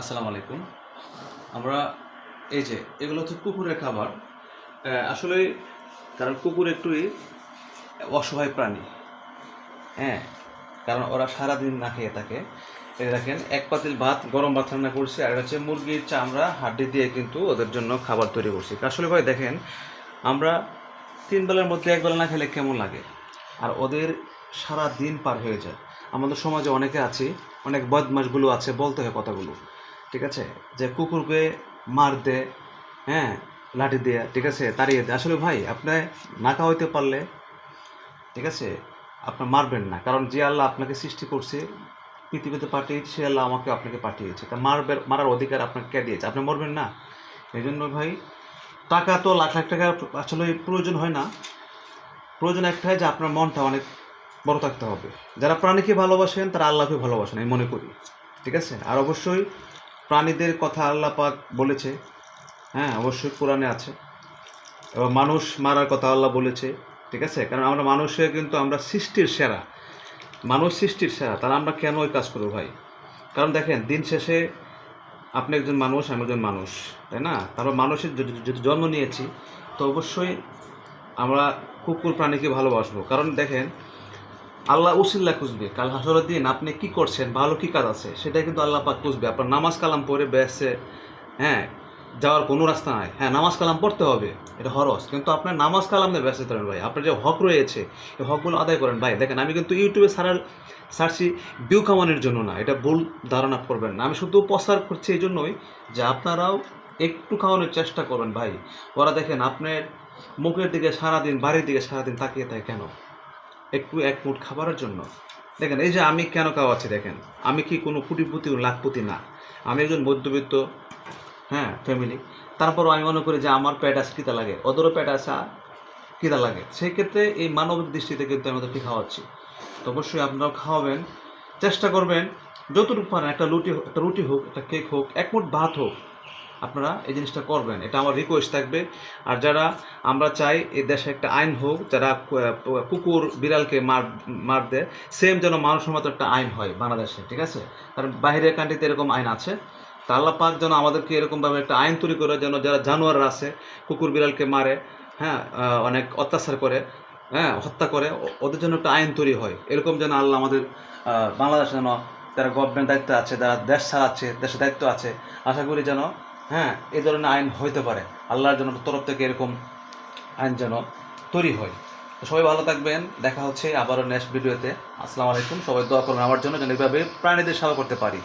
আসসালামু আলাইকুম। আমরা এই যে এগুলো হচ্ছে কুকুরের খাবার। আসলে কারণ কুকুর একটুই অসহায় প্রাণী। হ্যাঁ, কারণ ওরা সারাদিন না খেয়ে থাকে। এই দেখেন এক পাতিল ভাত, গরম ভাত রান্না করছি, আর এটা হচ্ছে মুরগির চামড়া হাড্ডি দিয়ে কিন্তু ওদের জন্য খাবার তৈরি করছি। আসলে ভাই দেখেন, আমরা ৩ বেলার মধ্যে ১ বেলা না খেলে কেমন লাগে? আর ওদের সারা দিন পার হয়ে যায়। আমাদের সমাজে অনেকে আছে, অনেক বদমাশগুলো আছে, বলতে হয় কথাগুলো। ঠিক আছে? যে কুকুরকে মার দে, হ্যাঁ? লাঠি দিয়ে, ঠিক আছে? তাড়িয়ে দে। আসলে ভাই আপনি না খাওয়াইতে পারলে, ঠিক আছে? আপনার মারবেন না। কারণ যে আল্লাহ আপনাকে সৃষ্টি করছে, পৃথিবীতে পাঠিয়েছে, সে আল্লাহ আমাকে আপনাকে পাঠিয়েছে। তা মারার অধিকার আপনাকে কে দিয়েছে? আপনি মরবেন না? এজন্য ভাই টাকা তো লাখ লাখ টাকা আসলে প্রয়োজন হয় না। প্রয়োজন একটাই, যে আপনার মনটা অনেক বড় থাকতে হবে। যারা প্রাণীকে ভালোবাসেন তারা আল্লাহকে ভালোবাসেন, আমি মনে করি। ঠিক আছে? আর অবশ্যই প্রাণীদের কথা আল্লাহ পাক বলেছে, হ্যাঁ, অবশ্যই কোরআনে আছে। এবং মানুষ মারার কথা আল্লাহ বলেছে। ঠিক আছে? কারণ আমরা মানুষের কিন্তু আমরা সৃষ্টির সেরা, মানুষ সৃষ্টির সেরা, তারা আমরা কেন ওই কাজ করবো ভাই? কারণ দেখেন, দিন শেষে আপনি একজন মানুষ, আমি একজন মানুষ, তাই না? তারপর মানুষের যদি জন্ম নিয়েছি, তো অবশ্যই আমরা কুকুর প্রাণীকে ভালোবাসবো। কারণ দেখেন, আল্লাহ উসিল্লা খুঁজবে কাল হাসরের দিন, আপনি কি করছেন, ভালো কি কাজ আছে, সেটাই কিন্তু আল্লাহ পাক খুঁজবে। আপনার নামাজ কালাম পড়ে বেসে, হ্যাঁ, যাওয়ার কোনো রাস্তা নাই। হ্যাঁ, নামাজ কালাম পড়তে হবে, এটা হরস, কিন্তু আপনার নামাজ কালাম নিয়ে ব্যস্ত করেন ভাই। আপনার যে হক রয়েছে, এই হকগুলো আদায় করেন ভাই। দেখেন, আমি কিন্তু ইউটিউবে সার্চি ভিউ কামানোর জন্য না, এটা ভুল ধারণা করবেন না। আমি শুধু প্রচার করছি এই জন্যই যে আপনারাও একটু খাওয়ানোর চেষ্টা করবেন ভাই। ওরা দেখেন আপনার মুখের দিকে সারাদিন, বাড়ির দিকে সারাদিন তাকিয়ে থাকে কেন? একটু এক মুঠ খাবারের জন্য। দেখেন, এই যে আমি কেন খাওয়াচ্ছি, দেখেন আমি কি কোনো কোটিপতি লাখপতি না, আমি একজন মধ্যবিত্ত, হ্যাঁ, ফ্যামিলি। তারপরও আমি মনে করি যে আমার পেট আছে, খিদা লাগে, ওদেরও পেট আছে, খিদা লাগে। সেই ক্ষেত্রে এই মানবিক দৃষ্টিতে কিন্তু আমি ওদেরকে খাওয়াচ্ছি। তো অবশ্যই আপনারাও খাওয়াবেন, চেষ্টা করবেন যতটুকু পারেন। একটা রুটি হোক, একটা কেক হোক, এক মুঠ ভাত হোক, আপনারা এই জিনিসটা করবেন, এটা আমার রিকোয়েস্ট থাকবে। আর যারা আমরা চাই এই দেশে একটা আইন হোক, যারা কুকুর বিড়ালকে মার দেয়, সেম যেন মানুষের মতো একটা আইন হয় বাংলাদেশে। ঠিক আছে? কারণ বাইরের কান্ট্রিতে এরকম আইন আছে। তা আল্লাহ পাক যেন আমাদেরকে এরকমভাবে একটা আইন তৈরি করে, যেন যারা জানোয়াররা আছে, কুকুর বিড়ালকে মারে, হ্যাঁ, অনেক অত্যাচার করে, হ্যাঁ, হত্যা করে, ওদের জন্য একটা আইন তৈরি হয়। এরকম যেন আল্লাহ আমাদের বাংলাদেশে যেন, যারা গভর্নমেন্ট দায়িত্ব আছে, যারা দেশ চালাচ্ছে, দেশের দায়িত্ব আছে, আশা করি যেন, হ্যাঁ, এই ধরনের আইন হইতে পারে। আল্লাহর জন্য তরফ থেকে এরকম আইন যেন তৈরি হয়। তো সবাই ভালো থাকবেন, দেখা হচ্ছে আবারও নেক্সট ভিডিওতে। আসসালামু আলাইকুম। সবাই দোয়া করবেন আমার জন্য, যেন এইভাবে প্রাণীদের সেবা করতে পারি।